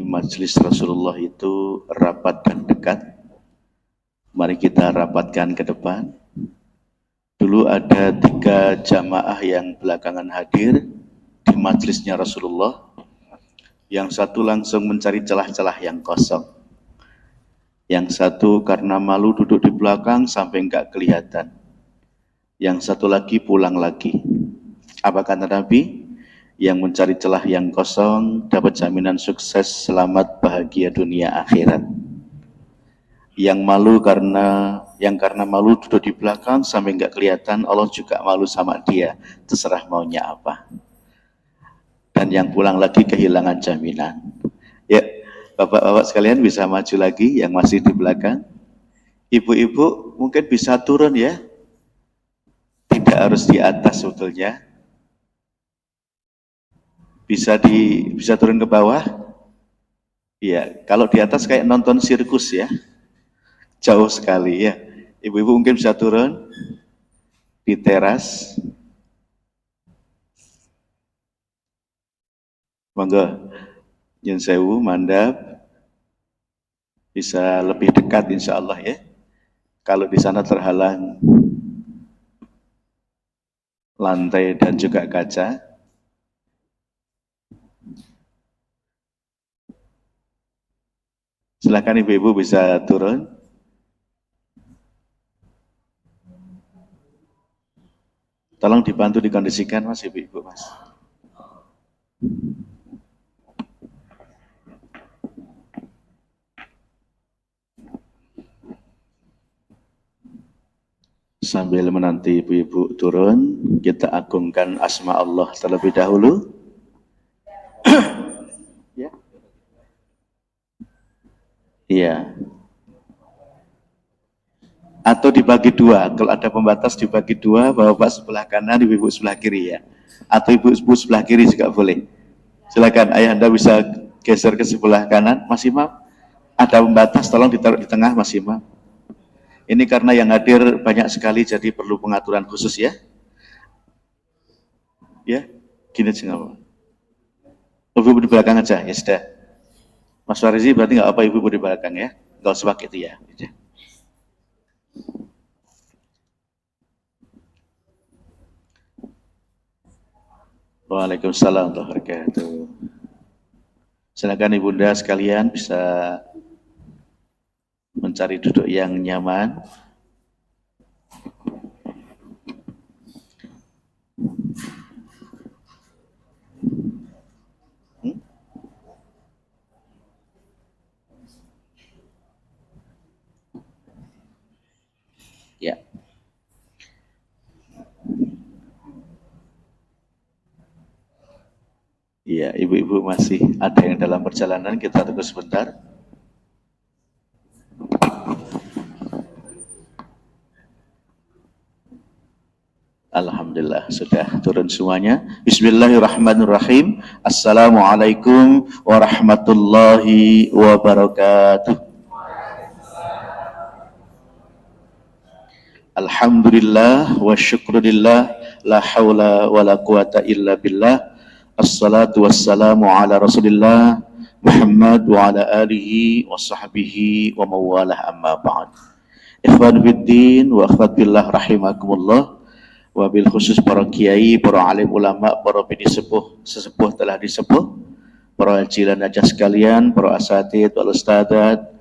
Majelis Rasulullah itu rapat dan dekat. Mari kita rapatkan ke depan. Dulu ada 3 jamaah yang belakangan hadir di majelisnya Rasulullah. Yang satu langsung mencari celah-celah yang kosong. Yang satu karena malu duduk di belakang sampai enggak kelihatan. Yang satu lagi pulang lagi. Apa kata Nabi? Yang mencari celah yang kosong dapat jaminan sukses, selamat, bahagia dunia akhirat. Yang malu karena malu duduk di belakang sampai nggak kelihatan, Allah juga malu sama dia, terserah maunya apa. Dan yang pulang lagi kehilangan jaminan. Ya, bapak-bapak sekalian bisa maju lagi yang masih di belakang. Ibu-ibu mungkin bisa turun ya, tidak harus di atas sebetulnya. Bisa turun ke bawah. Iya, kalau di atas kayak nonton sirkus ya. Jauh sekali ya. Ibu-ibu mungkin bisa turun di teras. Monggo, nyun sewu, mandap. Bisa lebih dekat insya Allah ya. Kalau di sana terhalang lantai dan juga kaca. Silakan ibu-ibu bisa turun. Tolong dibantu dikondisikan mas, ibu-ibu mas. Sambil menanti ibu-ibu turun, kita agungkan asma Allah terlebih dahulu. Ya. Iya. Atau dibagi 2, kalau ada pembatas dibagi 2, bapak sebelah kanan, ibu sebelah kiri ya. Atau ibu sebelah kiri juga boleh. Silakan ayah anda bisa geser ke sebelah kanan, Mas Imam. Ada pembatas, tolong ditaruh di tengah Mas Imam. Ini karena yang hadir banyak sekali, jadi perlu pengaturan khusus ya. Ya, gini aja nggak apa-apa. Ibu di belakang aja, ya sudah. Mas Farizi berarti nggak apa ibu di belakang ya, nggak usah pakai itu ya. Waalaikumsalam warahmatullahi wabarakatuh. Silakan ibunda sekalian bisa mencari duduk yang nyaman. Ya. Iya, ibu-ibu masih ada yang dalam perjalanan, kita tunggu sebentar. Alhamdulillah sudah turun semuanya. Bismillahirrahmanirrahim. Assalamualaikum warahmatullahi wabarakatuh. Alhamdulillah wa syukrulillah, la hawla wa la quwata illa billah. Assalatu wassalamu ala rasulillah Muhammad wa ala alihi wa sahbihi wa mawalah, amma ba'd. Ikhwan fiddin wa akhwat billah rahimakumullah. Wabil khusus para kiai, para alim ulama, para bini sesepuh telah disepuh, para hajilan najah sekalian, para asatid, wal ustadzat,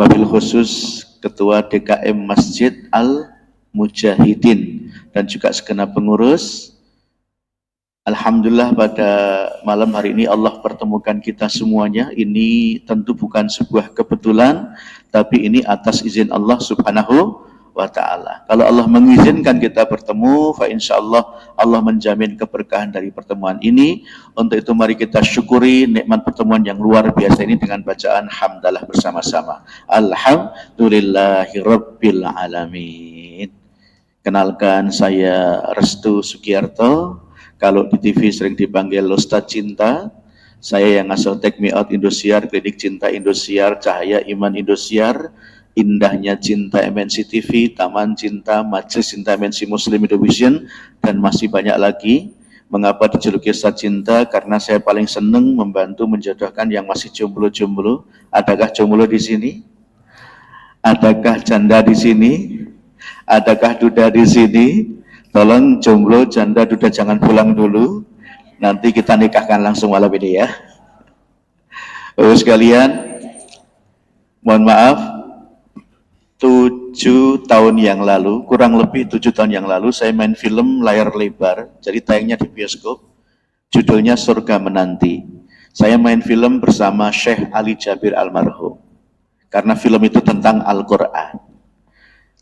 wabil khusus Ketua DKM Masjid Al-Mujahidin dan juga segenap pengurus. Alhamdulillah pada malam hari ini Allah pertemukan kita semuanya. Ini tentu bukan sebuah kebetulan, tapi ini atas izin Allah Subhanahu wa ta'ala. Kalau Allah mengizinkan kita bertemu, fa insyaallah Allah menjamin keberkahan dari pertemuan ini. Untuk itu mari kita syukuri nikmat pertemuan yang luar biasa ini dengan bacaan hamdalah bersama-sama. Alhamdulillahirabbil alamin. Kenalkan, saya Restu Sugiarto. Kalau di TV sering dipanggil Ustadz Cinta. Saya yang ngasuh Take Me Out Indosiar, Klinik Cinta Indosiar, Cahaya Iman Indosiar, Indahnya Cinta MNC TV, Taman Cinta, Majelis Cinta MNC Muslim Indovision, dan masih banyak lagi. Mengapa dijuluki Ustadz Cinta? Karena saya paling senang membantu menjodohkan yang masih jomblo-jomblo. Adakah jomblo di sini? Adakah janda di sini? Adakah duda di sini? Tolong jomblo, janda, duda jangan pulang dulu. Nanti kita nikahkan langsung malam ini ya. Bapak sekalian, mohon maaf, 7 tahun yang lalu, kurang lebih 7 tahun yang lalu, saya main film layar lebar, jadi tayangnya di bioskop, judulnya Surga Menanti. Saya main film bersama Syekh Ali Jabir almarhum, karena film itu tentang Al-Quran.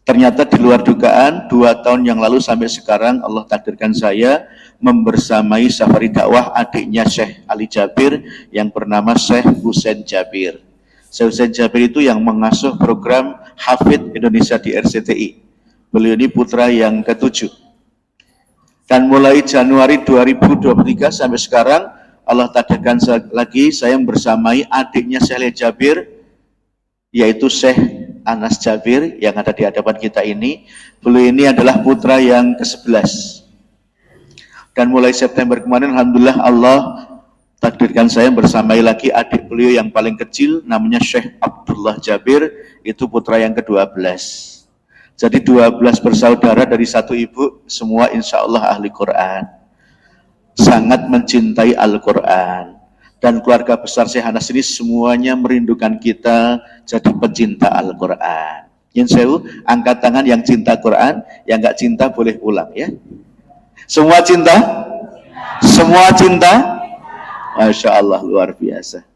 Ternyata di luar dugaan, 2 tahun yang lalu sampai sekarang Allah takdirkan saya membersamai safari dakwah adiknya Syekh Ali Jabir yang bernama Syekh Husain Jabir. Syekh Husain Jabir itu yang mengasuh program Hafidh Indonesia di RCTI. Beliau ini putra yang ke-7. Dan mulai Januari 2023 sampai sekarang, Allah takdirkan lagi saya bersamai adiknya Syekh Ali Jabir, yaitu Syekh Anas Jabir yang ada di hadapan kita ini. Beliau ini adalah putra yang ke-11. Dan mulai September kemarin, alhamdulillah Allah takdirkan saya bersamai lagi adik beliau yang paling kecil, namanya Syekh Abdullah Jabir, itu putra yang ke-12. Jadi 12 bersaudara dari satu ibu, semua insya Allah ahli Quran. Sangat mencintai Al-Quran. Dan keluarga besar Syekh Anas ini semuanya merindukan kita jadi pecinta Al-Quran. Yin sewu, angkat tangan yang cinta Quran, yang nggak cinta boleh pulang ya. Semua cinta? Semua cinta? Masya Allah, luar biasa.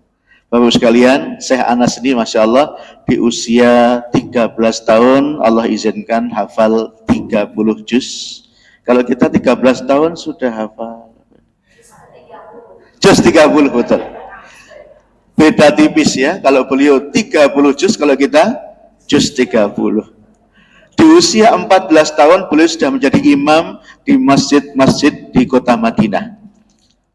Bapak sekalian, Syekh Anas ini Masya Allah di usia 13 tahun Allah izinkan hafal 30 juz. Kalau kita 13 tahun sudah hafal juz 30, betul. Beda tipis ya, kalau beliau 30 juz, kalau kita juz 30. Di usia 14 tahun beliau sudah menjadi imam di masjid-masjid di kota Madinah.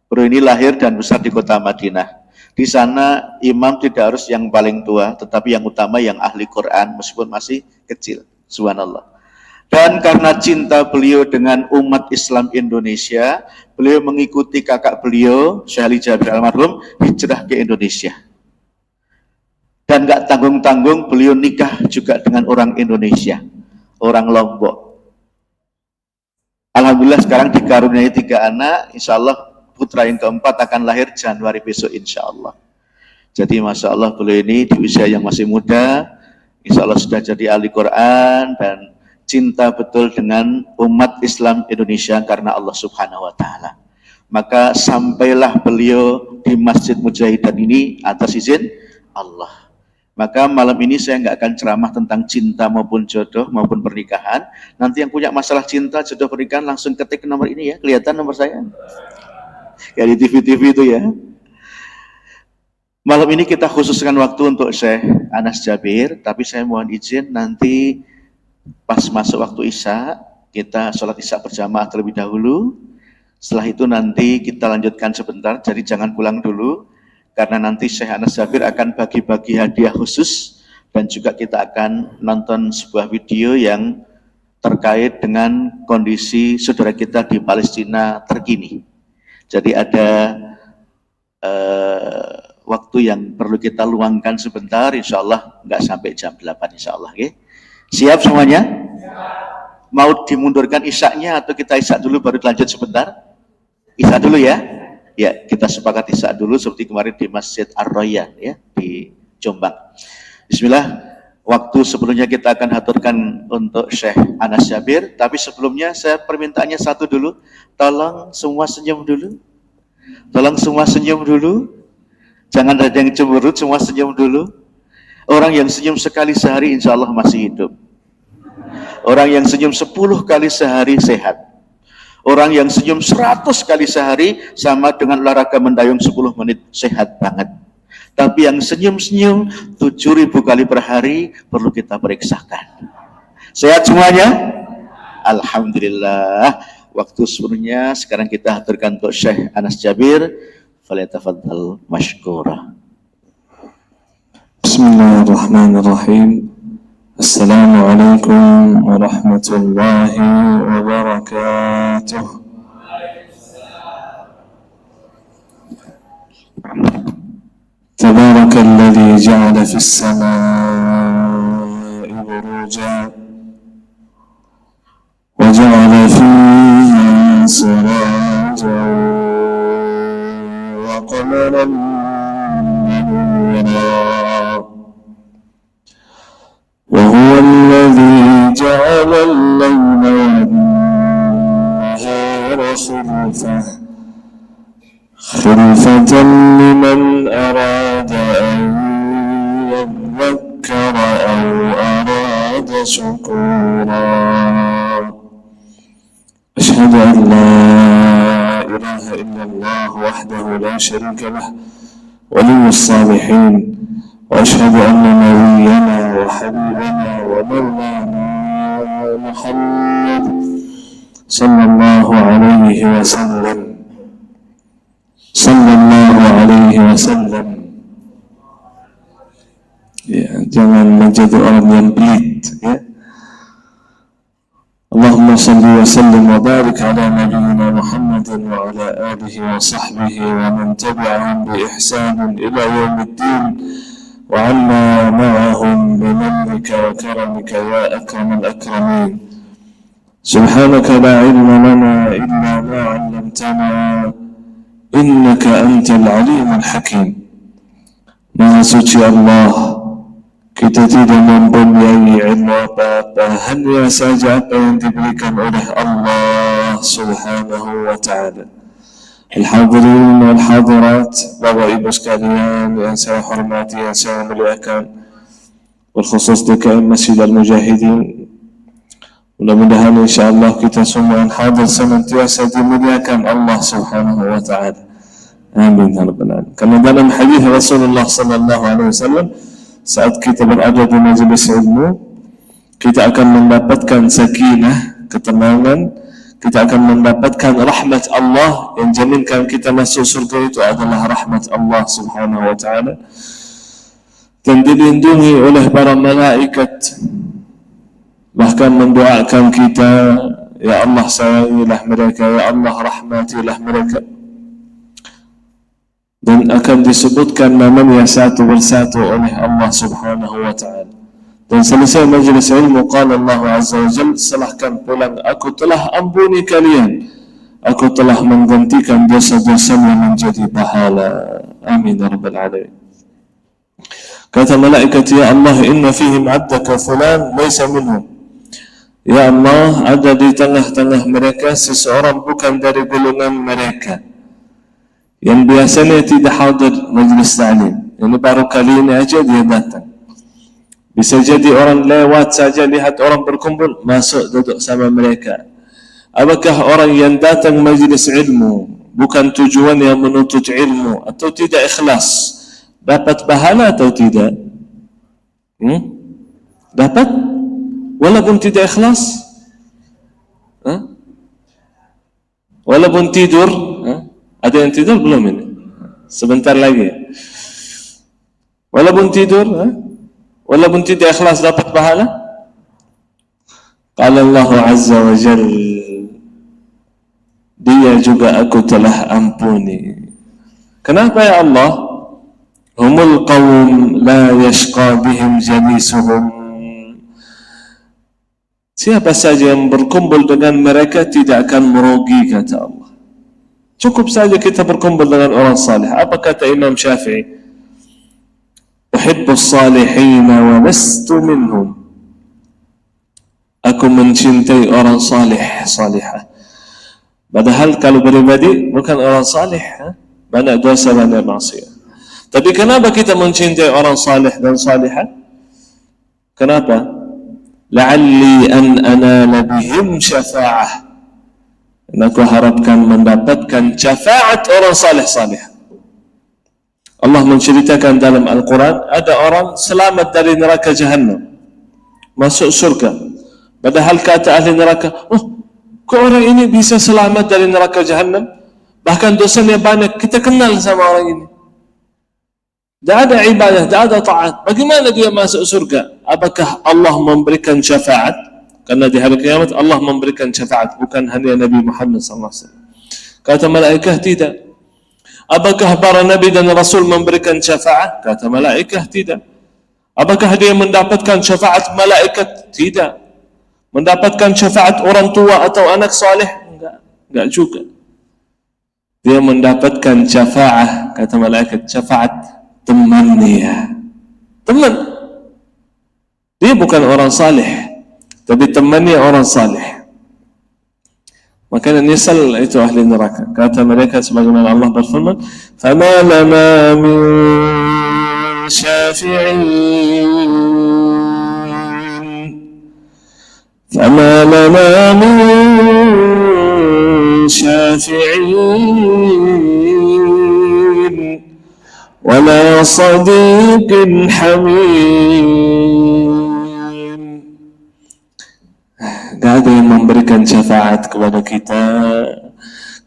Beliau ini lahir dan besar di kota Madinah. Di sana imam tidak harus yang paling tua, tetapi yang utama yang ahli Quran meskipun masih kecil. Subhanallah. Dan karena cinta beliau dengan umat Islam Indonesia, beliau mengikuti kakak beliau, Syekh Ali Jabir almarhum, hijrah ke Indonesia. Dan gak tanggung-tanggung beliau nikah juga dengan orang Indonesia, orang Lombok. Alhamdulillah sekarang dikaruniai 3 anak, insya Allah putra yang keempat akan lahir Januari besok insya Allah. Jadi Masya Allah beliau ini di usia yang masih muda, insya Allah sudah jadi ahli Quran dan cinta betul dengan umat Islam Indonesia karena Allah Subhanahu wa Ta'ala. Maka sampailah beliau di Masjid Mujahidan ini atas izin Allah. Maka malam ini saya nggak akan ceramah tentang cinta maupun jodoh maupun pernikahan. Nanti yang punya masalah cinta, jodoh, pernikahan langsung ketik nomor ini ya. Kelihatan nomor saya? Kayak di TV-TV itu ya. Malam ini kita khususkan waktu untuk Syekh Anas Jabir, tapi saya mohon izin nanti pas masuk waktu Isya, kita sholat Isya berjamaah terlebih dahulu. Setelah itu nanti kita lanjutkan sebentar, jadi jangan pulang dulu, karena nanti Syekh Anas Jabir akan bagi-bagi hadiah khusus, dan juga kita akan nonton sebuah video yang terkait dengan kondisi saudara kita di Palestina terkini. Jadi ada waktu yang perlu kita luangkan sebentar, insya Allah nggak sampai jam 8 insya Allah. Okay? Siap semuanya? Mau dimundurkan isya-nya atau kita isya dulu baru lanjut sebentar? Isya dulu ya? Ya, kita sepakat isya dulu seperti kemarin di Masjid Ar-Royan ya, di Jombang. Bismillah, waktu sebelumnya kita akan haturkan untuk Syekh Anas Jabir, tapi sebelumnya saya permintaannya satu dulu, tolong semua senyum dulu. Tolong semua senyum dulu. Jangan ada yang cemberut, semua senyum dulu. Orang yang senyum sekali sehari insya Allah masih hidup. Orang yang senyum 10 kali sehari sehat. Orang yang senyum 100 kali sehari sama dengan olahraga mendayung 10 menit, sehat banget. Tapi yang senyum-senyum 7.000 kali per hari perlu kita periksakan. Sehat semuanya? Alhamdulillah. Waktu sebenarnya sekarang kita haturkan untuk Syekh Anas Jabir. Falyatafaddal mashkura. Bismillahirrahmanirrahim. Assalamualaikum warahmatullahi wabarakatuh. تبارك الذي جعل في السماء بروجا وجعل فيها سراجا وقمرا منيرا وهو الذي جعل الليل والنهار خلفة لمن أراد أن يذكر أو أراد شكورا أشهد أن لا إله إلا الله وحده لا شريك له ولي الصالحين وأشهد أن نبينا وحبيبنا ومولانا محمد صلى الله عليه وسلم ya, jangan menjadi orang yang pelit ya. Allahumma salli wa sallim wa barik ala nabiyyina Muhammadin wa ala alihi wa sahbihi wa man tabi'ahum bi ihsanin ila yaumiddin wa anna ma'ahum bi mannika wa karamika ya akramal akramin. Subhanaka la ilma lana illa ma 'allamtana innaka antal alimul hakim. Maha suci Allah, kita tidak mempunyai ilmu apa-apa, hanya saja apa yang diberikan oleh Allah Subhanahu wa ta'ala. Al-hadirin wal-hadirat, Bapak Ibu sekalian yang saya hormati, yang saya muliakan, berkhusus DKM Masjid Al-Mujahidin. Mudah-mudahan insyaAllah kita semua yang hadir senantiasa dimuliakan Allah Subhanahu wa ta'ala. Amin ya rabbal alamin. Karena dalam hadis Rasulullah sallallahu alaihi wasallam, saat kita berada di majelis ilmu, kita akan mendapatkan sakinah, ketenangan, kita akan mendapatkan rahmat Allah. Yang jaminkan kita masuk surga itu adalah rahmat Allah Subhanahu wa ta'ala, dan dilindungi oleh para malaikat, bahkan mendoakan kita, ya Allah sayangilah mereka, ya Allah rahmatilah mereka, dan akan disebutkan namanya satu persatu oleh Allah Subhanahu wa ta'ala. Dan selesai majlis ilmu, qala Allah Azza wa Jalla, silahkan pulang, aku telah ampuni kalian, aku telah menggantikan dosa-dosamu menjadi pahala. Amin ya rabbal alamin. Kata malaikat, ya Allah, inna fihim abdaka fulan laysa minhum. Ya Allah, ada di tengah-tengah mereka seseorang bukan dari golongan mereka, yang biasanya tidak hadir majlis ta'lim. Ini baru kali ini aja dia datang. Bisa jadi orang lewat saja, lihat orang berkumpul, masuk duduk sama mereka. Apakah orang yang datang majlis ilmu bukan tujuan yang menuntut ilmu atau tidak ikhlas, dapat pahala atau tidak? Dapat? Walaupun tidak ikhlas? Walaupun tidur? Ada yang tidur belum ini? Sebentar lagi. Walaupun tidur, walaupun tidak ikhlas, dapat pahala? Qala Allah Azza wa Jalla, dia juga aku telah ampuni. Kenapa ya Allah? Humul qawm la yashqa bihim jalisuhum. Siapa saja yang berkumpul dengan mereka tidak akan merugi, kata Allah. Cukup saja kita berkumpul dengan orang salih. Apa kata Imam Syafi'i? Uhibbus salihina wa lastu minhum. Aku mencintai orang salih, salihah. Padahal kalau pribadi bukan orang salih, banyak dosa, banyak maksiat. Tapi kenapa kita mencintai orang salih dan salihah? Kenapa? La'alli an anala bihim syafa'ah. Dan aku harapkan mendapatkan syafaat orang salih-salih. Allah menceritakan dalam Al-Quran, ada orang selamat dari neraka Jahannam, masuk surga. Padahal kata ahli neraka, kok orang ini bisa selamat dari neraka Jahannam? Bahkan dosanya banyak, kita kenal sama orang ini. Tidak ada ibadah, tidak ada taat. Bagaimana dia masuk surga? Apakah Allah memberikan syafaat? Karena di hari kiamat Allah memberikan syafaat, bukan hanya Nabi Muhammad SAW. Kata malaikat, tidak. Apakah para nabi dan rasul memberikan syafaat? Kata malaikat, tidak. Apakah dia mendapatkan syafaat malaikat? Tidak. Mendapatkan syafaat orang tua atau anak soleh? Enggak juga. Dia mendapatkan syafaat, kata malaikat, syafaat temannya. Teman. Dia bukan orang saleh, tapi temannya orang saleh. Maka nyesal itu ahli neraka. Kata mereka sebagaimana Allah berfirman, "Fama lana min syafi'in." Fama lana min syafi'in wala sadiqin hamim. Tidak ada yang memberikan syafaat kepada kita.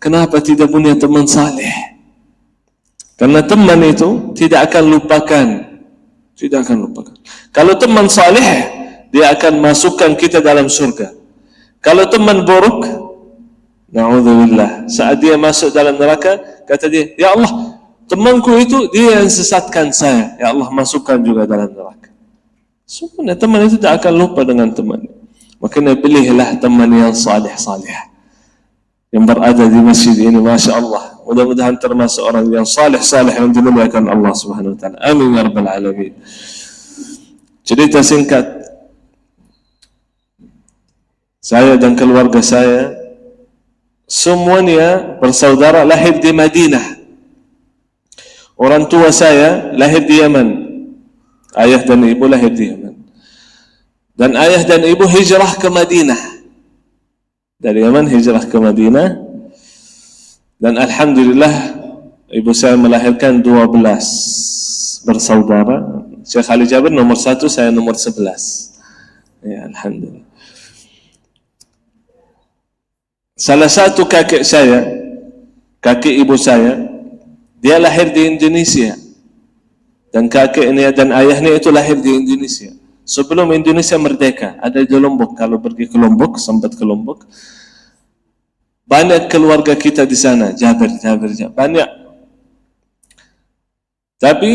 Kenapa tidak punya teman saleh? Karena teman itu tidak akan lupakan. Tidak akan lupakan. Kalau teman saleh, dia akan masukkan kita dalam surga. Kalau teman buruk, na'udzubillah, saat dia masuk dalam neraka, kata dia, ya Allah, temanku itu dia yang sesatkan saya. Ya Allah, masukkan juga dalam neraka. Sebenarnya teman itu tidak akan lupa dengan temannya. Makanya pilihlah teman yang saleh-saleh yang berada di masjid ini. Masya Allah, mudah-mudahan termasuk orang yang saleh-saleh yang dimuliakan Allah Subhanahu Wa Taala. Amin ya rabbal alamin. Cerita singkat, saya dan keluarga saya semuanya bersaudara lahir di Madinah. Orang tua saya lahir di Yaman. Ayah dan ibu lahir di Yaman. Dan ayah dan ibu hijrah ke Madinah. Dari Yaman hijrah ke Madinah. Dan alhamdulillah ibu saya melahirkan 12 bersaudara. Syekh Ali Jabir nomor 1, saya nomor 11. Ya, alhamdulillah. Salah satu kakek saya, kakek ibu saya, dia lahir di Indonesia. Dan kakeknya dan ayahnya itu lahir di Indonesia. Sebelum Indonesia merdeka, ada di Lombok. Kalau pergi ke Lombok, sempat ke Lombok, banyak keluarga kita di sana, Jabir, banyak. Tapi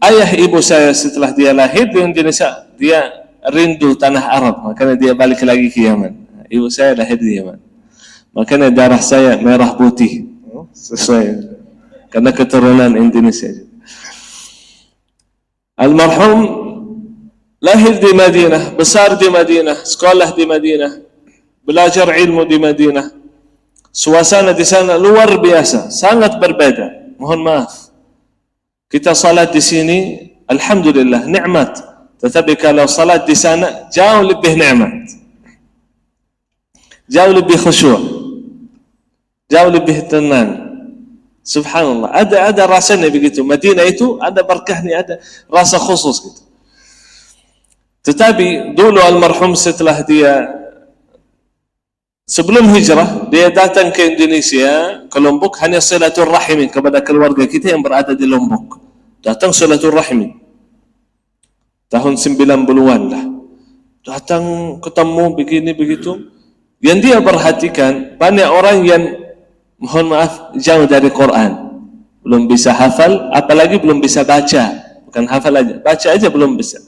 ayah ibu saya setelah dia lahir di Indonesia, dia rindu tanah Arab, makanya dia balik lagi ke Yaman. Ibu saya lahir di Yaman, makanya darah saya merah putih, sesuai karena keturunan Indonesia. Almarhum lahir di Madinah, besar di Madinah, sekolah di Madinah, belajar ilmu di Madinah. Suasana di sana luar biasa, sangat berbeda. Mohon maaf, kita salat di sini, alhamdulillah, nikmat. Tetapi kalau salat di sana, jauh lebih nikmat, jauh lebih khusyuk, jauh lebih tenang. Subhanallah, ada rasanya begitu. Madinah itu ada berkahnya, ada rasa khusus gitu. Tetapi dulu almarhum setelah dia sebelum hijrah, dia datang ke Indonesia, ke Lombok, hanya silaturahim kepada keluarga kita yang berada di Lombok. Datang silaturahim tahun 90-an lah. Datang ketemu begini begitu. Yang dia perhatikan, banyak orang yang mohon maaf jauh dari Quran, belum bisa hafal, apalagi belum bisa baca. Bukan hafal aja, baca aja belum bisa.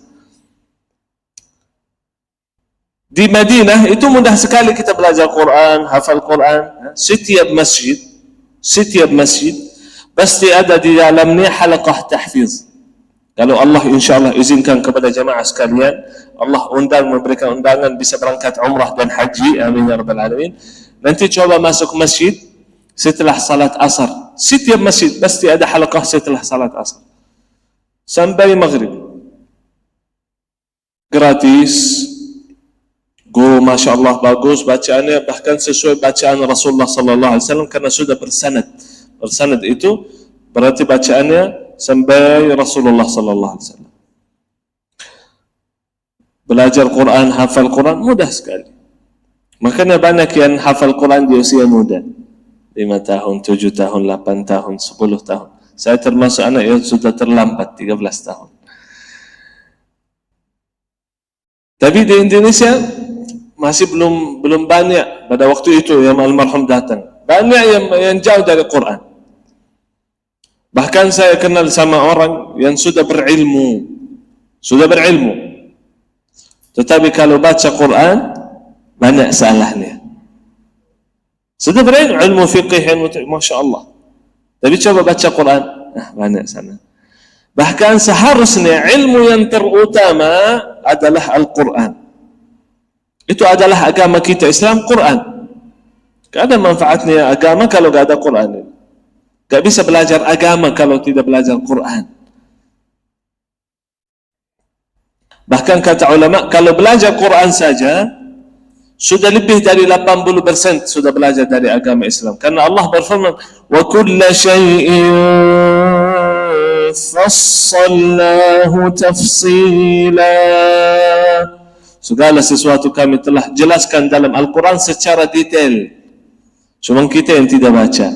Di Madinah itu mudah sekali kita belajar Quran, hafal Quran. Setiap masjid pasti ada di dalamnya halaqah tahfiz. Kalau Allah insyaAllah izinkan kepada jamaah sekalian, Allah memberikan undangan bisa berangkat umrah dan haji, amin ya rabbal alamin. Nanti coba masuk masjid setelah salat asar. Setiap masjid pasti ada halaqah setelah salat asar sampai maghrib, gratis. Guru Masya Allah bagus bacaannya, bahkan sesuai bacaan Rasulullah Sallallahu Alaihi Wasallam karena sudah bersanad. Bersanad itu berarti bacaannya sampai Rasulullah Sallallahu Alaihi Wasallam. Belajar Quran, hafal Quran mudah sekali. Makanya banyak yang hafal Quran di usia muda, 5 tahun, 7 tahun, 8 tahun, 10 tahun. Saya termasuk anak yang sudah terlambat 13 tahun. Tapi di Indonesia masih belum banyak pada waktu itu yang almarhum datang. Banyak yang jauh dari Quran. Bahkan saya kenal sama orang yang sudah berilmu, tetapi kalau baca Quran banyak salahnya. Sudah berilmu fiqih, masya Allah, tapi coba baca Quran, banyak sana. Bahkan seharusnya ilmu yang terutama adalah Al-Quran. Itu adalah agama kita Islam, Quran. Tidak ada manfaatnya agama kalau tidak ada Quran. Tidak bisa belajar agama kalau tidak belajar Quran. Bahkan kata ulama, kalau belajar Quran saja sudah lebih dari 80% sudah belajar dari agama Islam. Karena Allah berfirman, wa kulla syai'in fassalnahu tafsila. Segala sesuatu kami telah jelaskan dalam Al-Quran secara detail. Cuma kita yang tidak baca,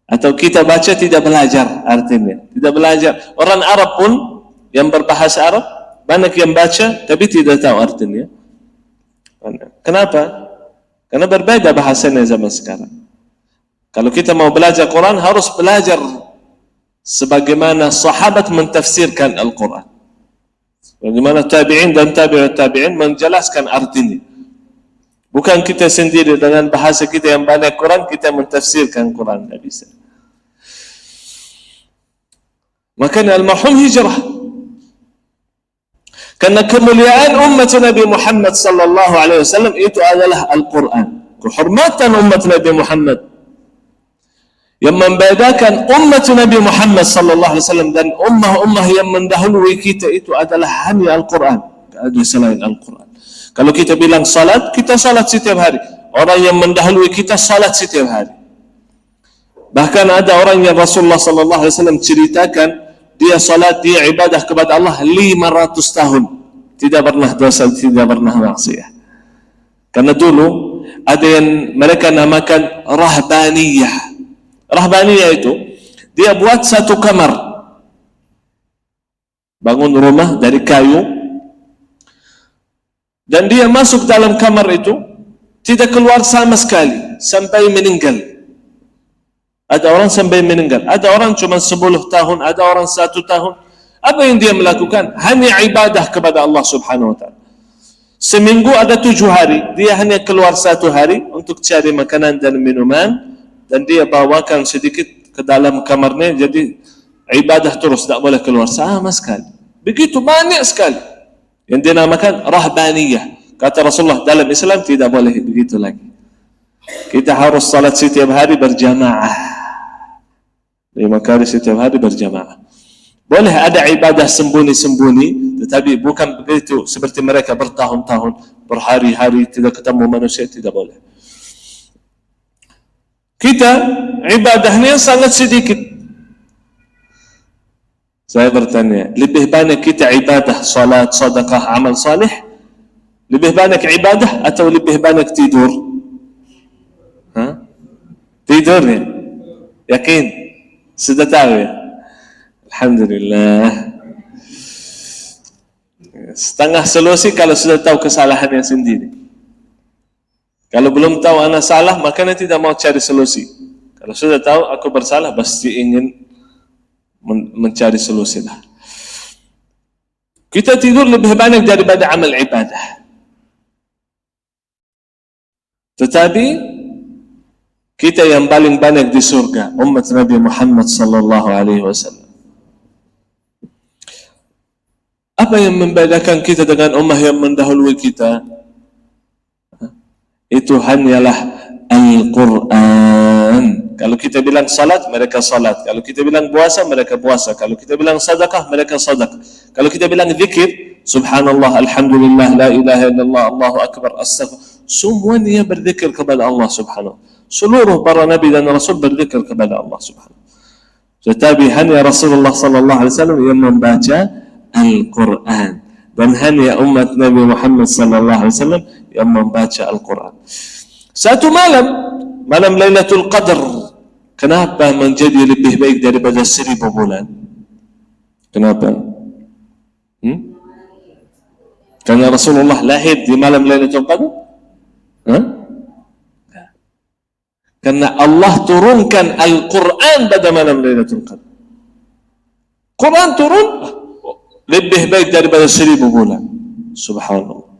atau kita baca tidak belajar, artinya tidak belajar. Orang Arab pun yang berbahasa Arab banyak yang baca tapi tidak tahu artinya. Kenapa? Karena berbeda bahasanya zaman sekarang. Kalau kita mau belajar Quran harus belajar sebagaimana sahabat mentafsirkan Al-Quran, bagaimana tabi'in dan tabi'ut tabi'in menjelaskan artinya. Bukan kita sendiri dengan bahasa kita yang banyak Quran, kita mentafsirkan Quran. Tidak bisa. Makanya al-marhum hijrah. Karena kemuliaan umat Nabi Muhammad sallallahu alaihi wasallam itu adalah Al-Quran. Kehormatan umat Nabi Muhammad. Yang membedakan umat Nabi Muhammad sallallahu alaihi wasallam dan ummah-ummah yang mendahului kita itu adalah hanya Al-Quran. Tidak ada selain Al-Quran. Kalau kita bilang salat, kita salat setiap hari. Orang yang mendahului kita salat setiap hari. Bahkan ada orang yang Rasulullah sallallahu alaihi wasallam ceritakan, dia salat, dia ibadah kepada Allah 500 tahun. Tidak pernah dosa, tidak pernah maksiat. Karena dulu ada yang mereka namakan rahbaniyah. Rahbaniyah itu dia buat satu kamar, bangun rumah dari kayu, dan dia masuk dalam kamar itu tidak keluar sama sekali sampai meninggal. Ada orang sampai meninggal, ada orang cuma 10 tahun, ada orang 1 tahun. Apa yang dia melakukan? Hanya ibadah kepada Allah subhanahu wa ta'ala. Seminggu ada 7 hari, dia hanya keluar 1 hari untuk cari makanan dan minuman, dan dia bawakan sedikit ke dalam kamarnya, jadi ibadah terus, tak boleh keluar sama sekali. Begitu banyak sekali yang dinamakan rahbaniyah. Kata Rasulullah, dalam Islam tidak boleh begitu lagi. Kita harus salat setiap hari berjamaah, 5 kali setiap hari berjamaah. Boleh ada ibadah sembunyi-sembunyi, tetapi bukan begitu seperti mereka bertahun-tahun, berhari-hari tidak ketemu manusia, tidak boleh. Kita ibadahnya sangat sedikit. Saya bertanya, lebih banyak kita ibadah, salat, sedekah, amal salih, lebih banyak ibadah atau lebih banyak tidur? Tidur ya? Yakin? Sudah tahu ya? Alhamdulillah. Setengah solusi kalau sudah tahu kesalahannya sendiri. Kalau belum tahu anak salah, makanya tidak mau cari solusi. Kalau sudah tahu aku bersalah, pasti ingin mencari solusi lah. Kita tidur lebih banyak daripada amal ibadah. Tetapi kita yang paling banyak di surga, umat Nabi Muhammad sallallahu alaihi wasallam. Apa yang membedakan kita dengan ummah yang mendahului kita? Itu hanyalah Al-Quran. Kalau kita bilang salat, mereka salat. Kalau kita bilang puasa, mereka puasa. Kalau kita bilang sedekah, mereka sedekah. Kalau kita bilang zikir, subhanallah, alhamdulillah, la ilaha illallah, Allahu akbar, astaghfirullah, semuanya berzikir kepada Allah subhanahu. Seluruh para nabi dan rasul berzikir kepada Allah subhanahu. Tetapi hanya Rasulullah sallallahu alaihi wasallam yang membaca Al-Quran, dan hanya umat Nabi Muhammad sallallahu alaihi wasallam yang membaca Al-Quran. Satu malam Lailatul Qadar, kenapa menjadi lebih baik daripada 1000 bulan? Kenapa? Karena Rasulullah lahir di malam Lailatul Qadar? Karena Allah turunkan Al-Quran pada malam Lailatul Qadar. Quran turun lebih baik daripada 1000 bulan. Subhanallah.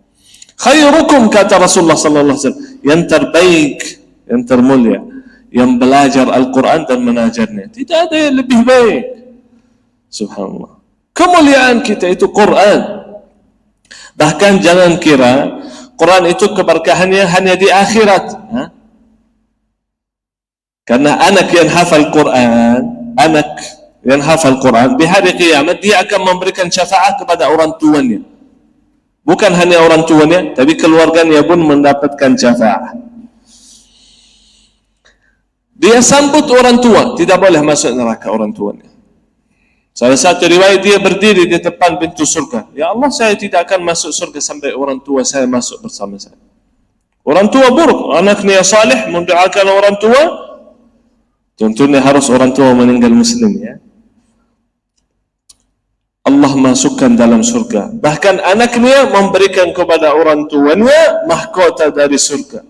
Khairukum, kata Rasulullah sallallahu alaihi wasallam, yang terbaik, yang termulia, yang belajar Al-Quran dan mengajarnya. Tidak ada yang lebih baik. Subhanallah. Kemuliaan kita itu Quran. Bahkan jangan kira Quran itu keberkahannya hanya di akhirat. Karena anak yang hafal Quran di hari kiamat dia akan memberikan syafaat kepada orang tuanya. Bukan hanya orang tuanya, tapi keluarganya pun mendapatkan syafaat. Dia sambut orang tua, tidak boleh masuk neraka orang tuanya. Salah satu riwayat dia berdiri di depan pintu surga. Ya Allah, saya tidak akan masuk surga sampai orang tua saya masuk bersama saya. Orang tua buruk, anaknya salih mendoakan orang tua. Tentunya harus orang tua meninggal muslim, ya. Allah masukkan dalam surga. Bahkan anaknya memberikan kepada orang tuanya mahkota dari surga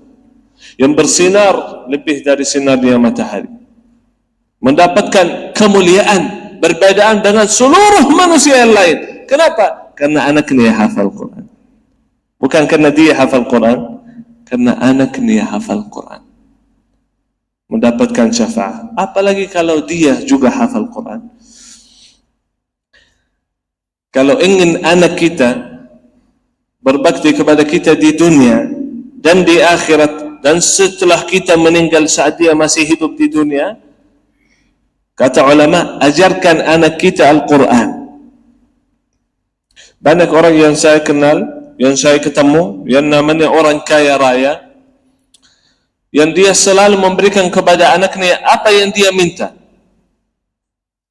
yang bersinar lebih dari sinarnya matahari. Mendapatkan kemuliaan berbedaan dengan seluruh manusia yang lain. Kenapa? Karena anaknya hafal Quran. Bukan karena dia hafal Quran, karena anaknya hafal Quran. Mendapatkan syafaat. Apalagi kalau dia juga hafal Quran. Kalau ingin anak kita berbakti kepada kita di dunia dan di akhirat, dan setelah kita meninggal saat dia masih hidup di dunia, kata ulama, ajarkan anak kita Al-Quran. Banyak orang yang saya kenal, yang saya ketemu, yang namanya orang kaya raya, yang dia selalu memberikan kepada anaknya apa yang dia minta.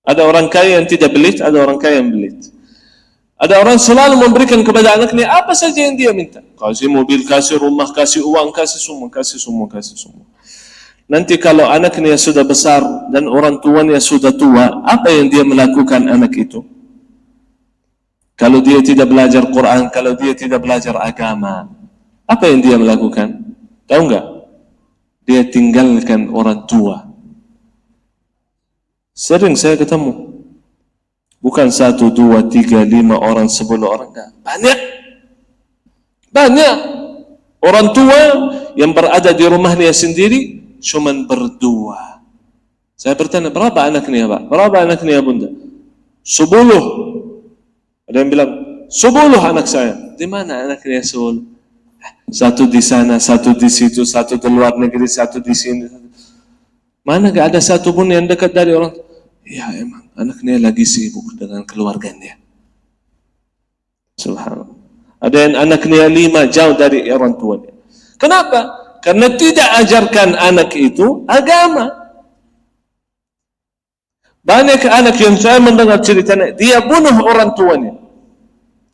Ada orang kaya yang tidak belit, ada orang kaya yang belit. Ada orang selalu memberikan kepada anaknya apa saja yang dia minta. Kasih mobil, kasih rumah, kasih uang, kasih semua, kasih semua, kasih semua. Nanti kalau anaknya sudah besar dan orang tuanya sudah tua, apa yang dia melakukan anak itu? Kalau dia tidak belajar Quran, kalau dia tidak belajar agama, apa yang dia melakukan? Tahu enggak? Dia tinggalkan orang tua. Sering saya ketemu. Bukan 1, 2, 3, 5 orang, 10 orang. Enggak. Banyak. Orang tua yang berada di rumahnya sendiri cuman berdua. Saya bertanya, berapa anaknya Pak? Berapa anaknya Bunda? 10. Ada yang bilang, 10 anak saya. Di mana anaknya 10? Satu di sana, satu di situ, satu di luar negeri, satu di sini. Mana gak ada satu pun yang dekat dari orang? Ya emang, anaknya lagi sibuk dengan keluarganya. Subhanallah. Ada yang anaknya 5 jauh dari orang tuanya. Kenapa? Karena tidak ajarkan anak itu agama. Banyak anak yang saya mendengar ceritanya, dia bunuh orang tuanya.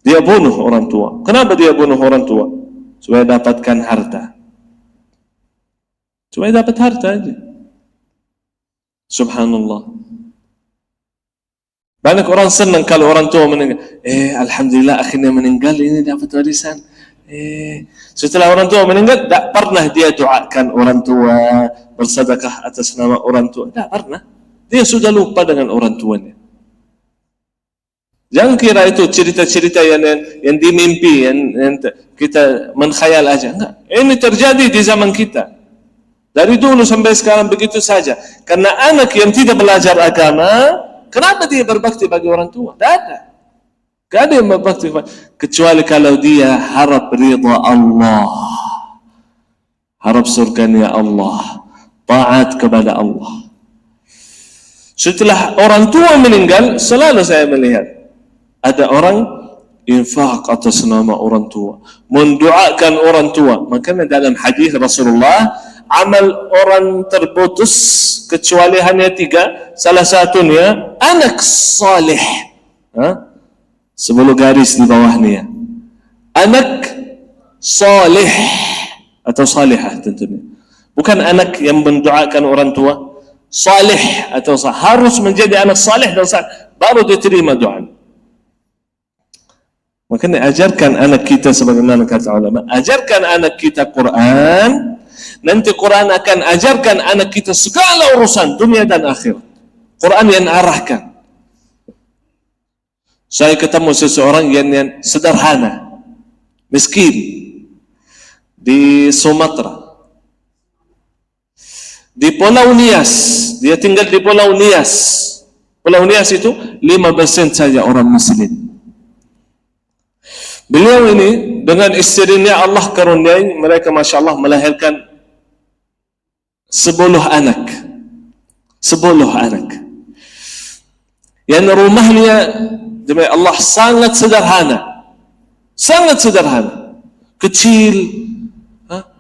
Dia bunuh orang tua. Kenapa dia bunuh orang tua? Supaya dapatkan harta. Supaya dapat harta aja. Subhanallah. Banyak orang senang kalau orang tua meninggal. Alhamdulillah akhirnya meninggal, ini dapat warisan. Setelah orang tua meninggal, tak pernah dia doakan orang tua, bersedekah atas nama orang tua. Tak pernah. Dia sudah lupa dengan orang tuanya. Jangan kira itu cerita-cerita yang dimimpi, yang kita menkhayal aja. Enggak. Ini terjadi di zaman kita. Dari dulu sampai sekarang begitu saja. Karena anak yang tidak belajar agama, kenapa dia berbakti bagi orang tua? Tidak ada. Tidak ada yang berbakti kecuali kalau dia harap ridha Allah, harap surganya Allah, taat kepada Allah. Setelah orang tua meninggal, selalu saya melihat ada orang infak atas nama orang tua, mendoakan orang tua. Makanya dalam hadis Rasulullah, amal orang terputus kecuali hanya 3. Salah satunya anak salih. 10 garis di bawahnya. Anak salih atau salihah tentunya. Bukan anak yang mendoakan orang tua. Salih atau harus menjadi anak salih dan salih, baru diterima doa. Makanya ajarkan anak kita sebagaimana kata ulama, ajarkan anak kita Quran Nanti Quran akan ajarkan anak kita segala urusan dunia dan akhirat. Quran yang arahkan. Saya ketemu seseorang yang sederhana, miskin, di Sumatera, di Pulau Nias. Dia tinggal di Pulau Nias. Pulau Nias itu 5% saja orang muslim. Beliau ini dengan istrinya Allah karuniai mereka Masya Allah melahirkan 10 anak. 10 anak. Yang rumahnya demi Allah sangat sederhana. Sangat sederhana. Kecil.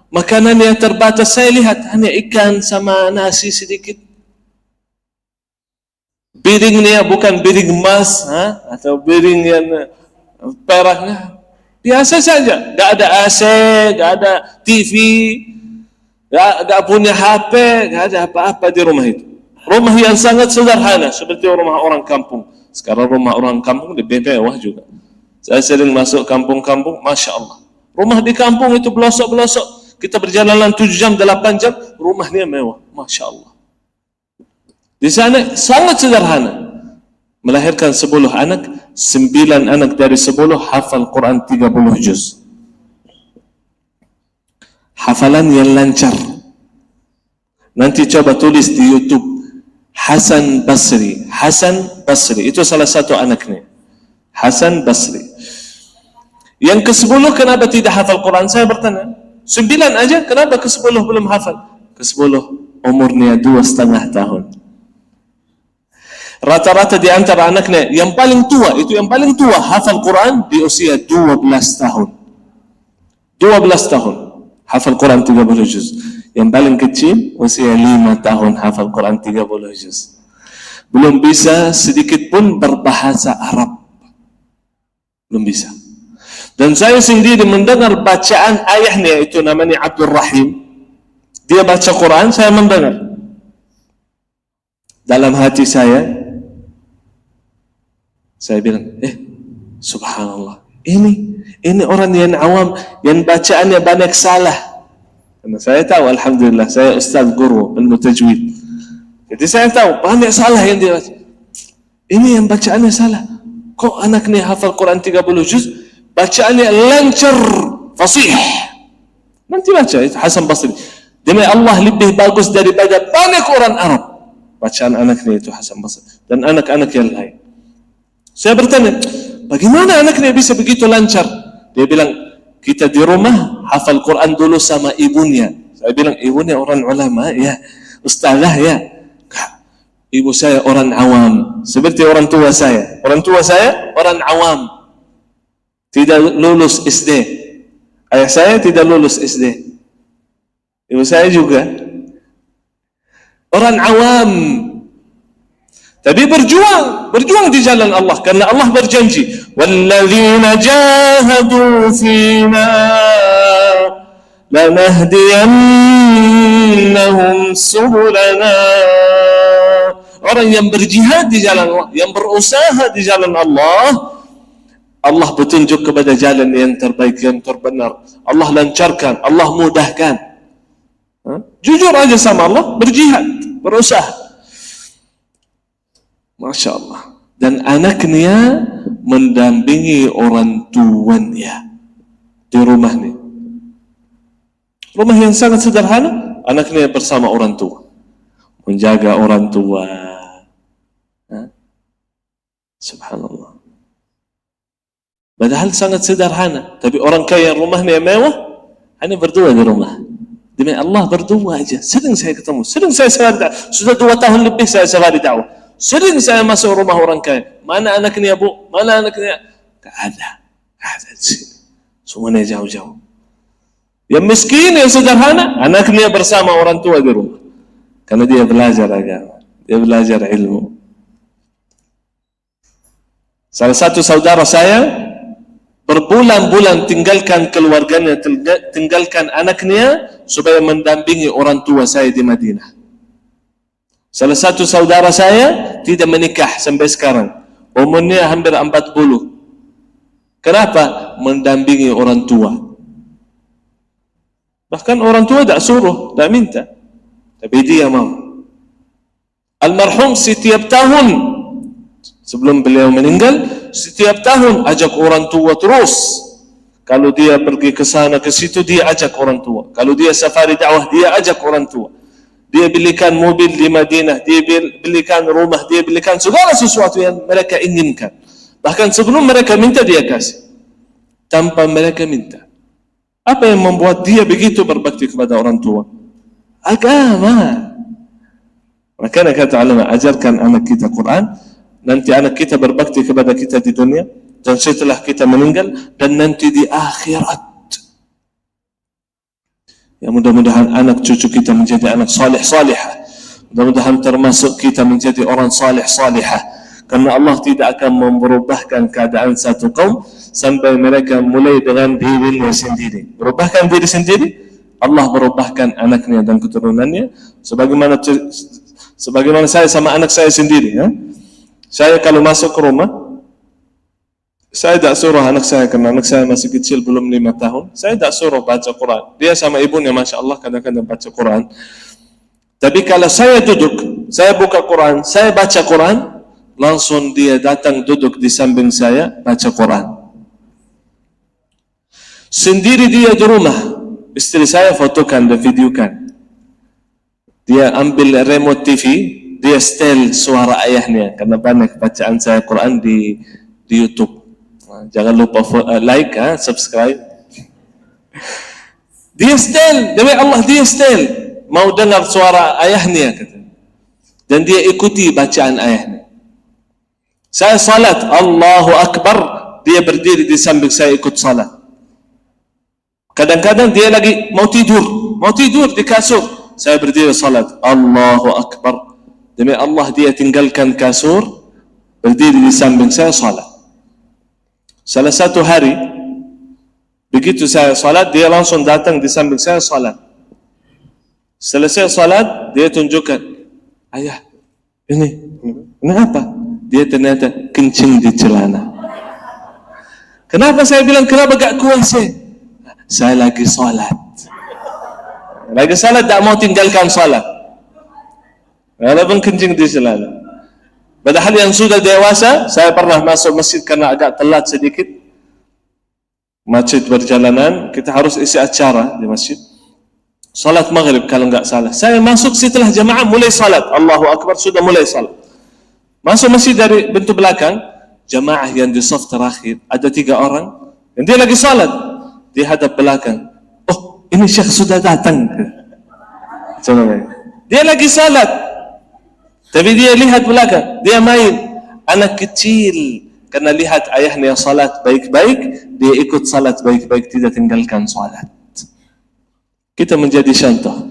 Makanannya terbatas. Saya lihat hanya ikan sama nasi sedikit. Piringnya bukan piring emas atau piring yang peraknya. Biasa saja, gak ada AC, gak ada TV, gak punya HP, gak ada apa-apa di rumah itu. Rumah yang sangat sederhana, seperti rumah orang kampung. Sekarang rumah orang kampung lebih mewah juga. Saya sering masuk kampung-kampung, Masya Allah. Rumah di kampung itu belosok-belosok. Kita berjalan 7 jam, 8 jam, rumahnya mewah, Masya Allah. Di sana sangat sederhana. Melahirkan 10 anak, 9 anak dari 10 hafal Quran 30 juz. Hafalan yang lancar. Nanti coba tulis di YouTube Hasan Basri. Hasan Basri itu salah satu anaknya. Hasan Basri. Yang ke-10 kenapa tidak hafal Quran? Saya bertanya. 9 aja, kenapa ke-10 belum hafal? Ke-10 umurnya 2,5 tahun. Rata-rata di antara anaknya yang paling tua, itu yang paling tua hafal Quran di usia 12 tahun. 12 tahun hafal Quran 30 juz. Yang paling kecil usia 5 tahun hafal Quran 30 juz. Belum bisa sedikit pun berbahasa Arab. Belum bisa. Dan saya sendiri mendengar bacaan ayahnya, itu namanya Abdul Rahim. Dia baca Quran, saya mendengar. Dalam hati saya bilang, subhanallah, ini orang yang awam, yang bacaannya banyak salah. Karena saya tahu, alhamdulillah, saya ustaz guru ilmu tajwid. Jadi saya tahu banyak salah yang dia baca. Ini yang bacaannya salah. Kok anaknya hafal Quran 30 juz, bacaannya lancar, fasih. Nanti baca itu Hasan Basri. Demi Allah lebih bagus daripada banyak orang Arab. Bacaan anaknya itu Hasan Basri dan anak-anak yang lain. Saya bertanya, bagaimana anaknya bisa begitu lancar? Dia bilang, kita di rumah hafal Quran dulu sama ibunya. Saya bilang, ibunya orang ulama ya, ustazah ya. Ibu saya orang awam, seperti orang tua saya. Orang tua saya orang awam, tidak lulus SD. Ayah saya tidak lulus SD. Ibu saya juga orang awam. Tapi berjuang di jalan Allah, karena Allah berjanji, walladzina jahadu fina lanahdiyannahum subulana. Orang yang berjihad di jalan Allah, yang berusaha di jalan Allah, Allah petunjuk kepada jalan yang terbaik, yang terbenar. Allah lancarkan, Allah mudahkan. Jujur aja sama Allah, berjihad, berusaha. Masya Allah. Dan anaknya mendampingi orang tuanya di rumahnya. Rumah yang sangat sederhana, anaknya bersama orang tua, menjaga orang tua. Subhanallah. Padahal sangat sederhana, tapi orang kaya rumahnya mewah, hanya berdua di rumah. Demi Allah berdua aja. Sering saya ketemu, sering saya safari. Sudah 2 tahun lebih saya safari dakwah. Sering saya masuk rumah orang kaya. Mana anaknya bu? Mana anaknya? Gak ada di sini. Semuanya jauh-jauh. Yang miskin, yang sederhana, anaknya bersama orang tua di rumah. Karena dia belajar agama, dia belajar ilmu. Salah satu saudara saya berbulan-bulan tinggalkan keluarganya, tinggalkan anaknya supaya mendampingi orang tua saya di Madinah. Salah satu saudara saya tidak menikah sampai sekarang. Umurnya hampir 40. Kenapa? Mendampingi orang tua. Bahkan orang tua tak suruh, tak minta, tapi dia mau. Almarhum setiap tahun sebelum beliau meninggal, setiap tahun ajak orang tua terus. Kalau dia pergi ke sana ke situ, dia ajak orang tua. Kalau dia safari dakwah, dia ajak orang tua. Dia belikan mobil di Madinah, dia belikan rumah, dia belikan segala sesuatu yang mereka inginkan. Bahkan sebelum mereka minta, dia kasih tanpa mereka minta. Apa yang membuat dia begitu berbakti kepada orang tua? Agama. Makanya kata ulama, ajarkan anak kita Quran, nanti anak kita berbakti kepada kita di dunia, dan setelah kita meninggal, dan nanti di akhirat. Ya, mudah-mudahan anak cucu kita menjadi anak salih-salihah. Mudah-mudahan termasuk kita menjadi orang salih-salihah. Karena Allah tidak akan merubahkan keadaan satu kaum sampai mereka mulai dengan dirinya sendiri. Berubahkan diri sendiri, Allah merubahkan anaknya dan keturunannya. Sebagaimana saya sama anak saya sendiri. Saya kalau masuk ke rumah, saya tak suruh anak saya, karena anak saya masih kecil, belum 5 tahun. Saya tak suruh baca Quran. Dia sama ibunya, Masya Allah, kadang-kadang baca Quran. Tapi kalau saya duduk, saya buka Quran, saya baca Quran, langsung dia datang duduk di samping saya, baca Quran. Sendiri dia di rumah. Istri saya fotokan dan videokan. Dia ambil remote TV, dia setel suara ayahnya, karena banyak bacaan saya Quran di YouTube. Jangan lupa like, subscribe. Dia setel, demi Allah dia setel, mau dengar suara ayahnya, kata. Dan dia ikuti bacaan ayahnya. Saya salat, Allahu Akbar, dia berdiri di samping saya ikut salat. Kadang-kadang dia lagi mau tidur di kasur, saya berdiri salat, Allahu Akbar. Demi Allah dia tinggalkan kasur, berdiri di samping saya salat. Salah satu hari, begitu saya salat, dia langsung datang di samping saya salat. Selesai salat, dia tunjukkan, ayah, ini apa? Dia ternyata kencing di celana. Kenapa saya bilang, kenapa gak kuasa? Saya lagi salat. Lagi salat, tak mau tinggalkan salat. Walaupun kencing di celana. Padahal yang sudah dewasa, saya pernah masuk masjid karena agak telat sedikit. Masjid berjalanan, kita harus isi acara di masjid. Salat maghrib kalau enggak salah. Saya masuk setelah jamaah mulai salat. Allahu Akbar, sudah mulai salat. Masuk masjid dari pintu belakang, jamaah yang di saf terakhir, ada 3 orang, dan dia lagi salat. Di hadap belakang. Oh, ini syekh sudah datang. Dia lagi salat. Tapi dia lihat belakang, dia main. Anak kecil, karena lihat ayahnya salat baik-baik, dia ikut salat baik-baik, tidak tinggalkan salat. Kita menjadi contoh.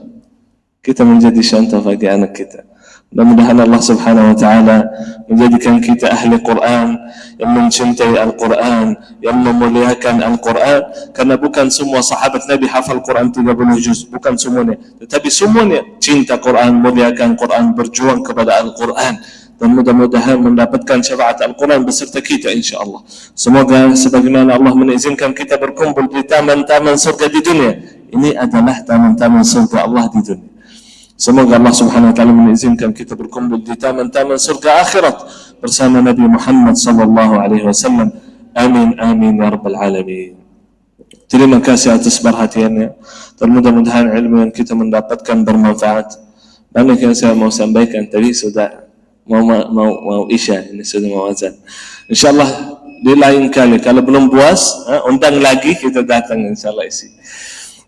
Kita menjadi contoh bagi anak kita. Mudah-mudahan Allah Subhanahu wa Ta'ala menjadikan kita ahli Quran, yang mencintai Al-Quran, yang memuliakan Al-Quran. Karena bukan semua sahabat Nabi hafal Quran 30 juz, bukan semuanya, tetapi semuanya cinta Quran, muliakan Quran, berjuang kepada Al-Quran, dan mudah-mudahan mendapatkan syafaat Al-Quran beserta kita insyaAllah. Semoga sebagaimana Allah mengizinkan kita berkumpul di taman-taman surga di dunia, ini adalah taman-taman surga Allah di dunia. Semoga Allah Subhanahu wa Ta'ala mengizinkan kita berkumpul di taman-taman surga akhirat bersama Nabi Muhammad sallallahu alaihi wasallam. Amin amin ya rabbal alamin. Terima kasih atas perhatiannya, dan mudah-mudahan ilmu yang kita mendapatkan bermanfaat. Banyak yang saya mau sampaikan, tadi sudah mau isya, ini sudah mau azan. Insyaallah di lain kali kalau belum puas, undang lagi, kita datang insyaallah isi.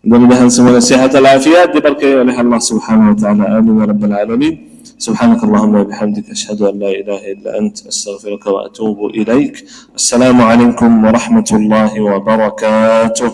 Mudah-mudahan semoga sehat walafiat, diberkahi oleh Allah Subhanahu wa Ta'ala. Amin ya rabbal alamin. Subhanakallahumma wa bihamdika, asyhadu an la ilaha illa anta, astaghfiruka wa atubu ilaik. Assalamu alaikum warahmatullahi wabarakatuh.